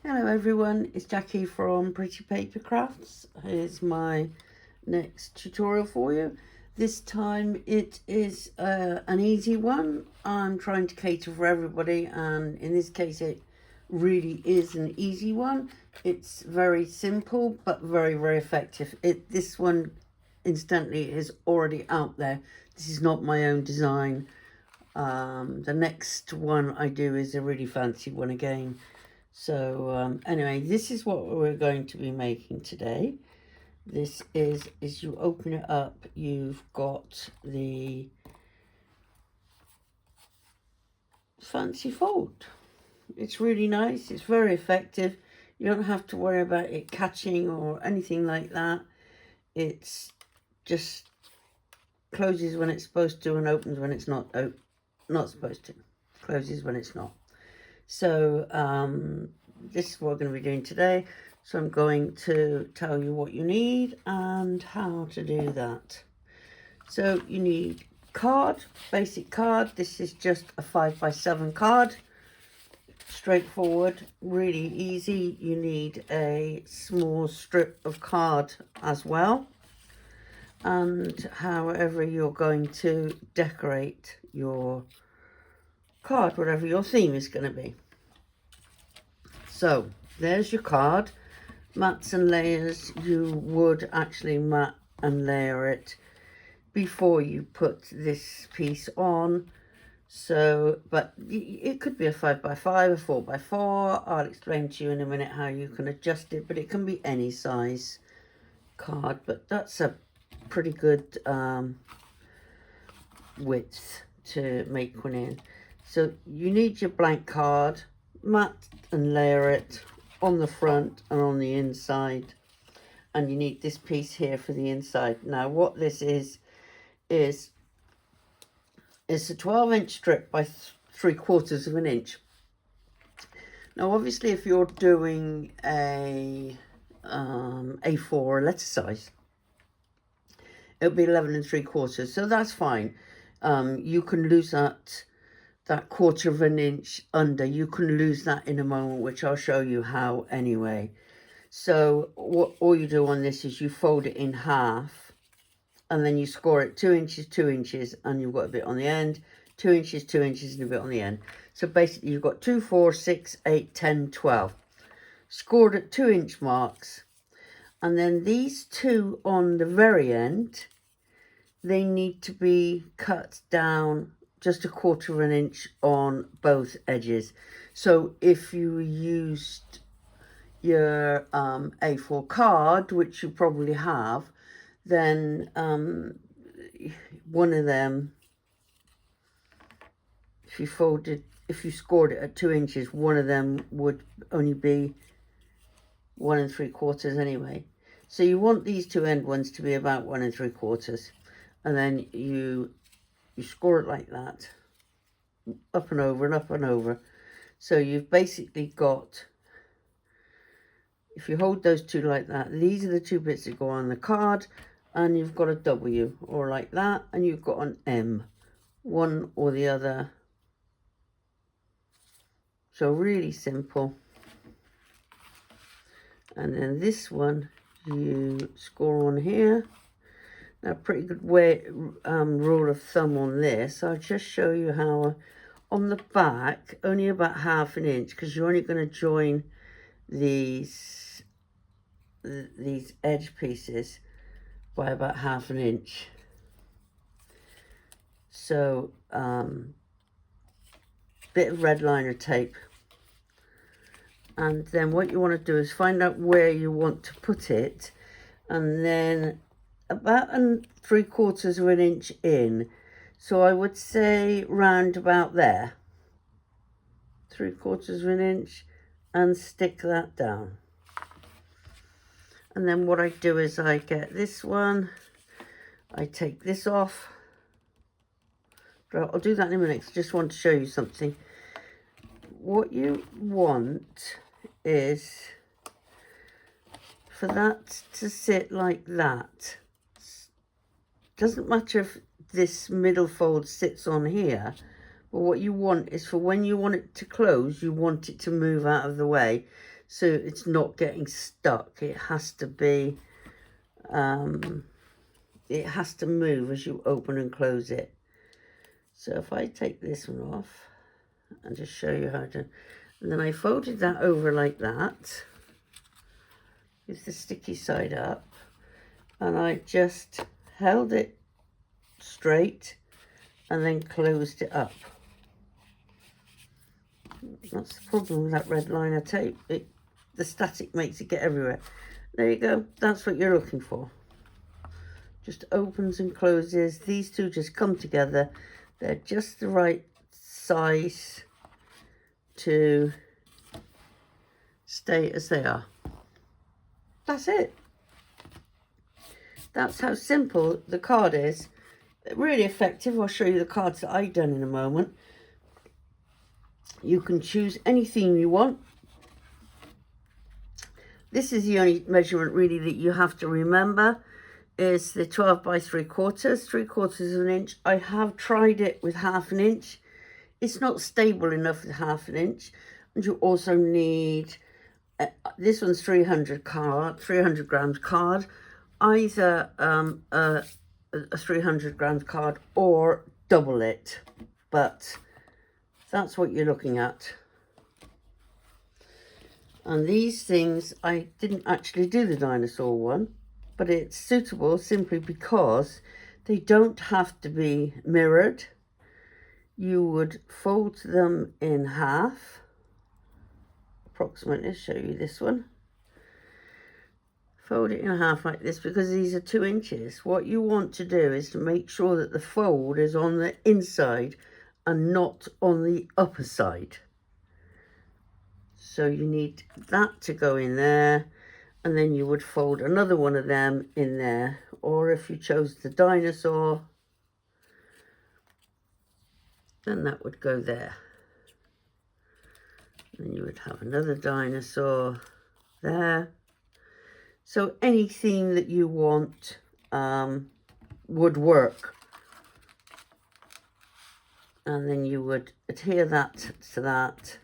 Hello everyone, it's Jackie from Pretty Paper Crafts. Here's my next tutorial for you. This time it is an easy one. I'm trying to cater for everybody, and in this case it really is an easy one. It's very simple but very effective. This one instantly is already out there. This is not my own design. The next one I do is a really fancy one again. So anyway, this is what we're going to be making today. This is, as you open it up, you've got the fancy fold. It's really nice. It's very effective. You don't have to worry about it catching or anything like that. It's just closes when it's supposed to and opens when it's not supposed to. Closes when it's not. So this is what we're going to be doing today. So I'm going to tell you what you need and how to do that. So you need card, basic card. This is just a 5x7 card. Straightforward, really easy. You need a small strip of card as well. And however you're going to decorate your card, whatever your theme is going to be. So there's your card. Mats and layers, you would actually mat and layer it before you put this piece on. So, but it could be a 5x5, a 4x4. I'll explain to you in a minute how you can adjust it, but it can be any size card. But that's a pretty good width to make one in. So you need your blank card, mat and layer it on the front and on the inside, and you need this piece here for the inside. Now what this is it's a 12-inch strip by 3/4 of an inch. Now obviously if you're doing a A4 or letter size, it'll be 11 3/4, so that's fine. You can lose that 1/4 of an inch under. You can lose that in a moment, which I'll show you how anyway. So what all you do on this is you fold it in half, and then you score it 2 inches, 2 inches, and you've got a bit on the end, 2 inches, 2 inches, and a bit on the end. So basically you've got 2, 4, 6, 8, 10, 12 scored at 2-inch marks. And then these two on the very end, they need to be cut down just 1/4 of an inch on both edges. So if you used your A4 card, which you probably have, then one of them, if you scored it at 2 inches, one of them would only be 1 3/4 anyway. So you want these two end ones to be about 1 3/4, and then you score it like that, up and over and up and over. So you've basically got, if you hold those two like that, these are the two bits that go on the card, and you've got a W, or like that, and you've got an M, one or the other. So really simple. And then this one you score on here. Now, pretty good rule of thumb on this. I'll just show you how on the back, only about 1/2 an inch, because you're only going to join these edge pieces by about 1/2 an inch. So bit of red liner tape, and then what you want to do is find out where you want to put it, and then about 3/4 of an inch in. So I would say round about there, 3/4 of an inch, and stick that down. And then what I do is I get this one, I take this off. I'll do that in a minute, 'cause I just want to show you something. What you want is for that to sit like that. Doesn't matter if this middle fold sits on here, but what you want is for when you want it to close, you want it to move out of the way. so it's not getting stuck. It has to be, it has to move as you open and close it. So if I take this one off and just show you how to, and then I folded that over like that, with the sticky side up, and I just held it straight and then closed it up. That's the problem with that red line of tape. The static makes it get everywhere. There you go. That's what you're looking for. Just opens and closes. These two just come together. They're just the right size to stay as they are. That's it. That's how simple the card is. Really effective. I'll show you the cards that I've done in a moment. You can choose any theme you want. This is the only measurement really that you have to remember, is the 12 by 3/4, 3/4 of an inch. I have tried it with 1/2 an inch. It's not stable enough with 1/2 an inch. And you also need, this one's 300 grams card, either a 300 grams card or double it. But that's what you're looking at. And these things, I didn't actually do the dinosaur one, but it's suitable simply because they don't have to be mirrored. You would fold them in half, approximately. Show you this one. Fold it in half like this because these are 2 inches. What you want to do is to make sure that the fold is on the inside and not on the upper side. So you need that to go in there, and then you would fold another one of them in there. Or if you chose the dinosaur, then that would go there. Then you would have another dinosaur there. So any theme that you want would work. And then you would adhere that to that.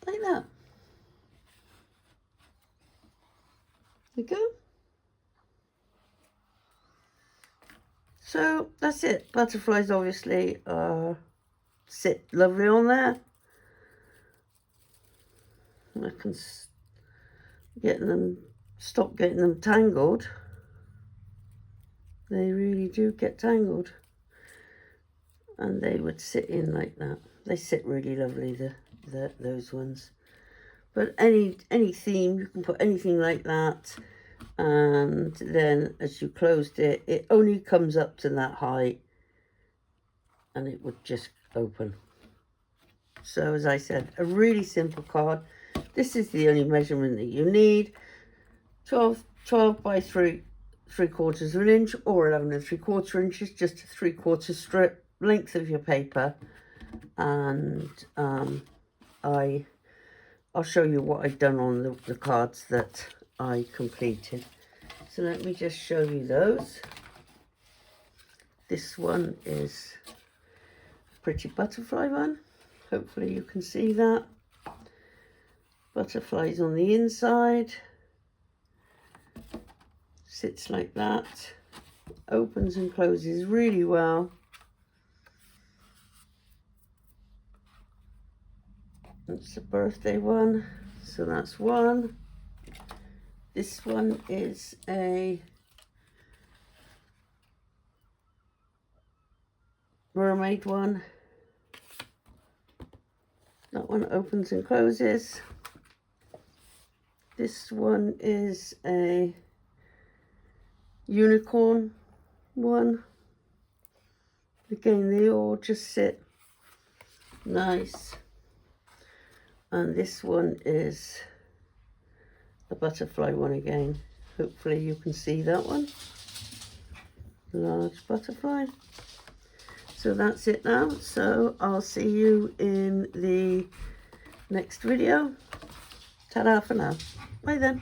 Like that. There you go. So that's it. Butterflies obviously sit lovely on there. I can stop getting them tangled. They really do get tangled. And they would sit in like that. They sit really lovely, those ones. But any theme, you can put anything like that. And then as you closed it, it only comes up to that height. And it would just open. So as I said, a really simple card. This is the only measurement that you need. 12 by 3/4 of an inch, or 11 3/4 inches, just a 3/4 strip length of your paper. And I'll show you what I've done on the cards that I completed. So let me just show you those. This one is a pretty butterfly one. Hopefully you can see that. Butterflies on the inside. Sits like that. Opens and closes really well. That's the birthday one. So that's one. This one is a mermaid one. That one opens and closes. This one is a unicorn one. Again, they all just sit nice. And this one is a butterfly one again. Hopefully you can see that one. Large butterfly. So that's it now. So I'll see you in the next video. Ta-da for now. Bye then.